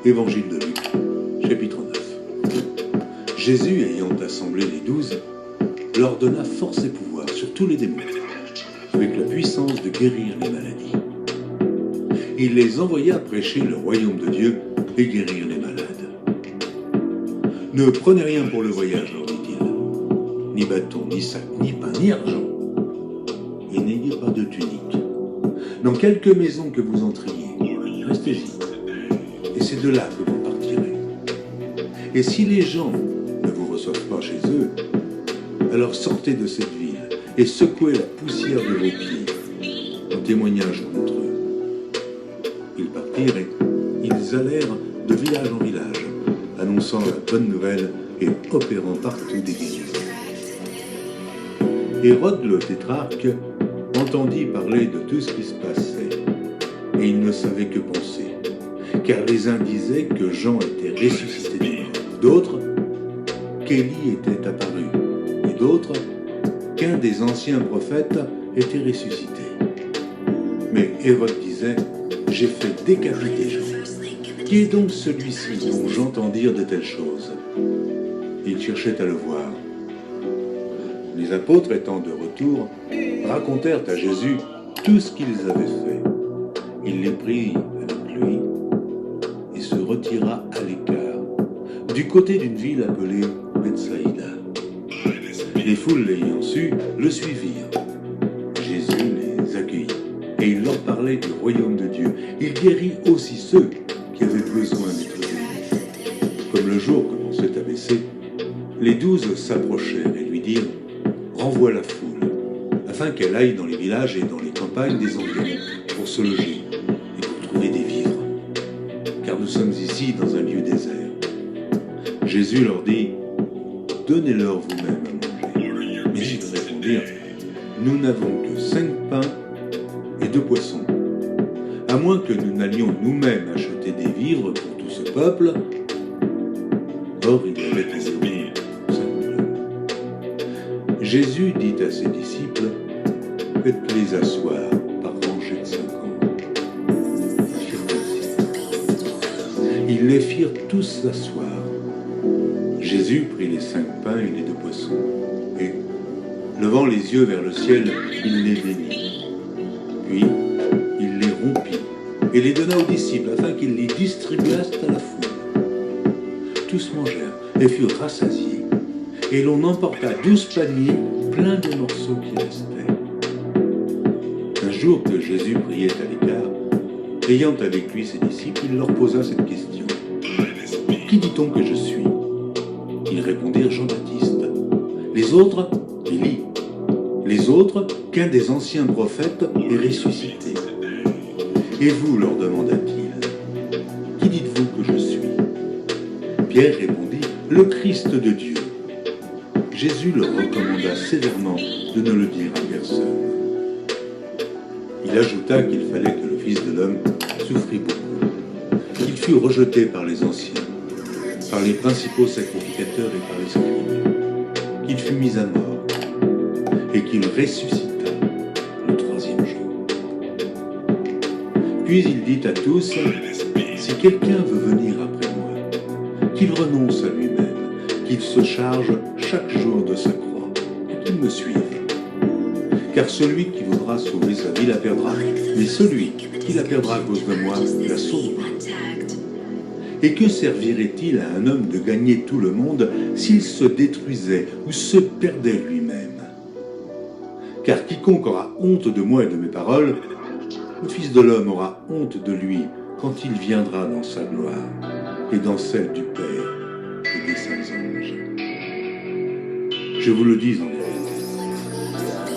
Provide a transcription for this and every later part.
Évangile de Luc, chapitre 9. Jésus, ayant assemblé les 12, leur donna force et pouvoir sur tous les démons, avec la puissance de guérir les maladies. Il les envoya prêcher le royaume de Dieu et guérir les malades. Ne prenez rien pour le voyage, leur dit-il, ni bâton, ni sac, ni pain, ni argent, et n'ayez pas de tunique. Dans quelque maison que vous entriez, restez-y, et c'est de là que vous partirez. Et si les gens ne vous reçoivent pas chez eux, alors sortez de cette ville et secouez la poussière de vos pieds en témoignage contre eux. Ils partirent et ils allèrent de village en village, annonçant la bonne nouvelle et opérant partout des guérisons. Hérode le tétrarque entendit parler de tout ce qui se passait, et il ne savait que penser, car les uns disaient que Jean était ressuscité des morts, d'autres qu'Élie était apparu, et d'autres qu'un des anciens prophètes était ressuscité. Mais Hérode disait, j'ai fait décapiter Jean. Qui est donc celui-ci dont j'entends dire de telles choses? Il cherchait à le voir. Les apôtres étant de retour, racontèrent à Jésus tout ce qu'ils avaient fait. Il les prit avec lui et se retira à l'écart, du côté d'une ville appelée Bethsaïda. Les foules l'ayant su, le suivirent. Jésus les accueillit et il leur parlait du royaume de Dieu. Il guérit aussi ceux qui avaient besoin d'être guéris. Comme le jour commençait à baisser, les 12 s'approchèrent et lui dirent « Renvoie la foule, afin qu'elle aille dans les villages et dans les campagnes des environs pour se loger et pour trouver des vivres, car nous sommes ici dans un lieu désert. » Jésus leur dit « Donnez-leur vous-même à manger. » Mais ils répondirent « Nous n'avons que 5 pains et 2 poissons. À moins que nous n'allions nous-mêmes acheter des vivres pour tout ce peuple. » Or, il y avait environ 5 000 hommes. Jésus dit à ses disciples, « Faites-les asseoir par rangées de 50. » Ils les firent tous asseoir. Jésus prit les 5 pains et les 2 poissons, et, levant les yeux vers le ciel, il les bénit. Puis, il les rompit et les donna aux disciples afin qu'ils les distribuassent à la foule. Tous mangèrent et furent rassasiés, et l'on emporta 12 paniers pleins de morceaux qui restaient. Un jour que Jésus priait à l'écart, ayant avec lui ses disciples, il leur posa cette question. « Qui dit-on que je suis ?» Ils répondirent Jean-Baptiste. Les autres, Élie. Les autres, qu'un des anciens prophètes est ressuscité. Et vous, leur demanda-t-il, qui dites-vous que je suis? Pierre répondit, le Christ de Dieu. Jésus leur recommanda sévèrement de ne le dire à personne. Il ajouta qu'il fallait que le Fils de l'homme souffrit beaucoup, qu'il fût rejeté par les anciens, par les principaux sacrificateurs et par les scribes, qu'il fût mis à mort, et qu'il ressuscita le 3e jour. Puis il dit à tous, si quelqu'un veut venir après moi, qu'il renonce à lui-même, qu'il se charge chaque jour de sa croix, et qu'il me suive. Car celui qui voudra sauver sa vie la perdra, mais celui qui la perdra à cause de moi la sauvera. Et que servirait-il à un homme de gagner tout le monde s'il se détruisait ou se perdait lui-même? Car quiconque aura honte de moi et de mes paroles, le Fils de l'homme aura honte de lui quand il viendra dans sa gloire et dans celle du Père et des saints anges. Je vous le dis en vérité,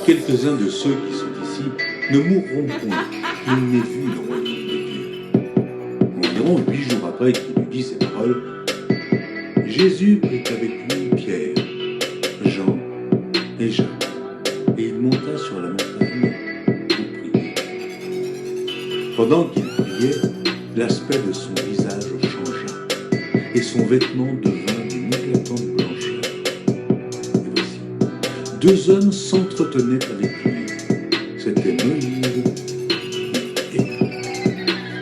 quelques-uns de ceux qui sont ici ne mourront point qu'ils n'aient vu le royaume de Dieu. Environ 8 jours après qu'il eut dit ces paroles, Jésus prit avec lui Pierre, Jean et Jacques, et il monta sur la montagne pour prier. Pendant qu'il priait, l'aspect de son visage changea, et son vêtement devint d'une éclatante blancheur. Et voici, 2 hommes s'entretenaient avec lui. C'était Moïse et Élie,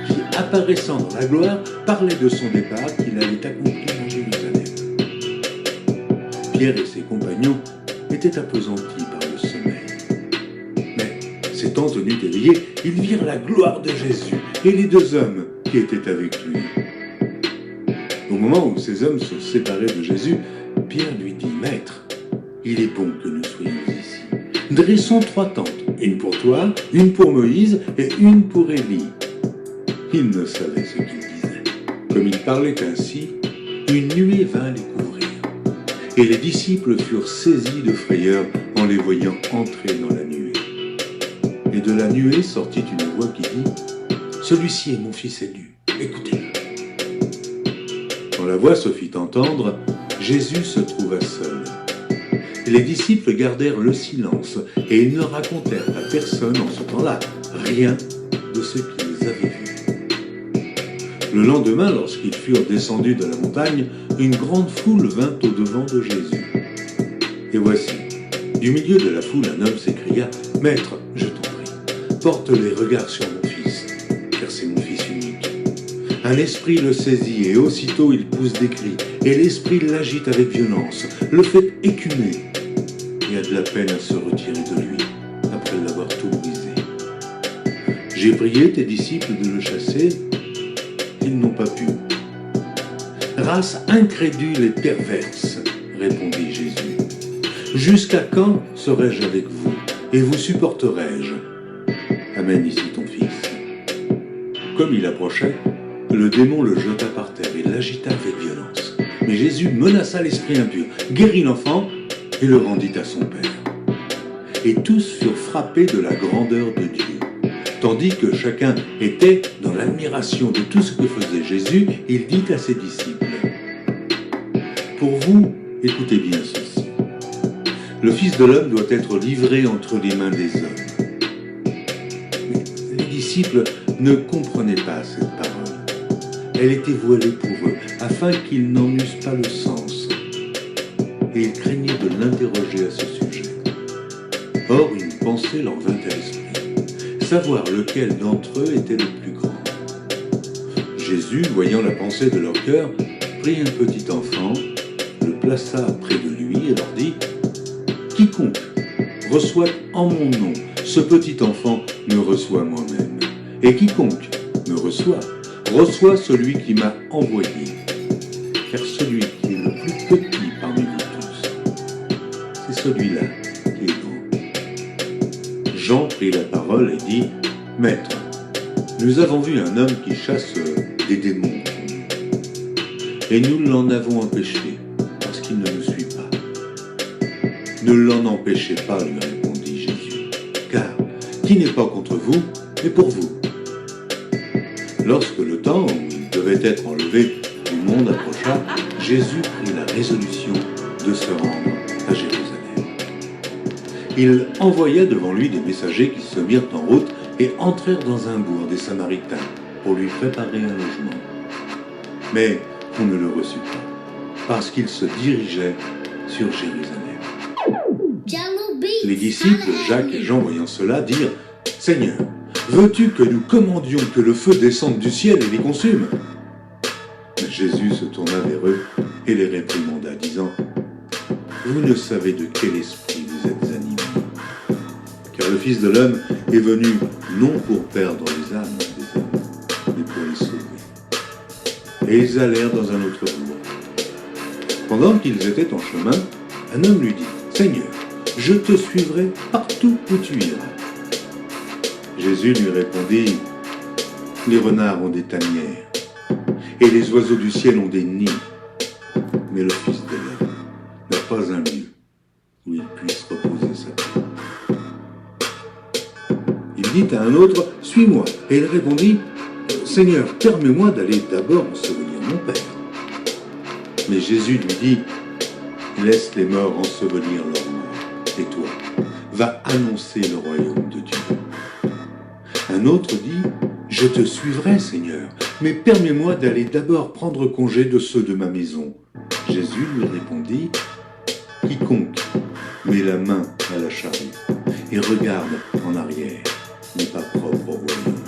qui apparaissant dans la gloire, parlait de son départ qu'il allait accomplir à Jérusalem. Pierre et ses compagnons étaient appesantis par le sommeil. Mais, s'étant tenus éveillés, ils virent la gloire de Jésus et les deux hommes qui étaient avec lui. Au moment où ces hommes se séparaient de Jésus, Pierre lui dit, « Maître, il est bon que nous soyons ici. Dressons 3 tentes, une pour toi, une pour Moïse et une pour Élie. » Il ne savait ce qu'il disait. Comme il parlait ainsi, une nuée vint les couvrir. Et les disciples furent saisis de frayeur en les voyant entrer dans la nuée. Et de la nuée sortit une voix qui dit, « Celui-ci est mon fils élu, écoutez-le. » Quand la voix se fit entendre, Jésus se trouva seul. Les disciples gardèrent le silence et ils ne racontèrent à personne en ce temps-là rien de ce qu'ils avaient vu. Le lendemain, lorsqu'ils furent descendus de la montagne, une grande foule vint au-devant de Jésus. Et voici, du milieu de la foule, un homme s'écria, « Maître, je t'en prie, porte les regards sur mon fils, car c'est mon fils unique. » Un esprit le saisit et aussitôt il pousse des cris, et l'esprit l'agite avec violence, le fait écumer, et a de la peine à se retirer de lui, après l'avoir tout brisé. J'ai prié tes disciples de le chasser, ils n'ont pas pu. Race incrédule et perverse, répondit Jésus. Jusqu'à quand serai-je avec vous, et vous supporterai-je? Amène ici ton fils. Comme il approchait, le démon le jeta par terre et l'agita avec violence. Mais Jésus menaça l'esprit impur, guérit l'enfant et le rendit à son père. Et tous furent frappés de la grandeur de Dieu. Tandis que chacun était dans l'admiration de tout ce que faisait Jésus, il dit à ses disciples, « Pour vous, écoutez bien ceci. Le Fils de l'homme doit être livré entre les mains des hommes. » Mais les disciples ne comprenaient pas cette parole. Elle était voilée pour eux, afin qu'ils n'en eussent pas le sens. Et ils craignirent de l'interroger à ce sujet. Or, une pensée leur vint à l'esprit, savoir lequel d'entre eux était le plus grand. Jésus, voyant la pensée de leur cœur, prit un petit enfant, le plaça près de lui et leur dit, « Quiconque reçoit en mon nom ce petit enfant me reçoit moi-même, et quiconque me reçoit celui qui m'a envoyé, car celui qui est le plus petit parmi vous tous, c'est celui-là qui est grand. » Jean prit la parole et dit, « Maître, nous avons vu un homme qui chasse des démons, et nous l'en avons empêché, parce qu'il ne nous suit pas. » « Ne l'en empêchez pas, lui répondit Jésus, car qui n'est pas contre vous, mais pour vous. » Lorsque le temps où il devait être enlevé du monde approcha, Jésus prit la résolution de se rendre à Jérusalem. Il envoya devant lui des messagers qui se mirent en route et entrèrent dans un bourg des Samaritains pour lui préparer un logement. Mais on ne le reçut pas, parce qu'il se dirigeait sur Jérusalem. Les disciples, Jacques et Jean, voyant cela, dirent, « Seigneur, veux-tu que nous commandions que le feu descende du ciel et les consume ?» Mais Jésus se tourna vers eux et les réprimanda, disant, « Vous ne savez de quel esprit vous êtes animés, car le Fils de l'homme est venu non pour perdre les âmes des hommes, mais pour les sauver. » Et ils allèrent dans un autre bourg. Pendant qu'ils étaient en chemin, un homme lui dit, « Seigneur, je te suivrai partout où tu iras. » Jésus lui répondit, « Les renards ont des tanières, et les oiseaux du ciel ont des nids, mais le Fils de l'homme n'a pas un lieu où il puisse reposer sa tête. » Il dit à un autre, « Suis-moi. » Et il répondit, « Seigneur, permets-moi d'aller d'abord ensevelir mon Père. » Mais Jésus lui dit, « Laisse les morts ensevelir leurs morts, et toi, va annoncer le royaume de Dieu. » Un autre dit, « Je te suivrai, Seigneur, mais permets-moi d'aller d'abord prendre congé de ceux de ma maison. » Jésus lui répondit, « Quiconque met la main à la charrue et regarde en arrière n'est pas propre au royaume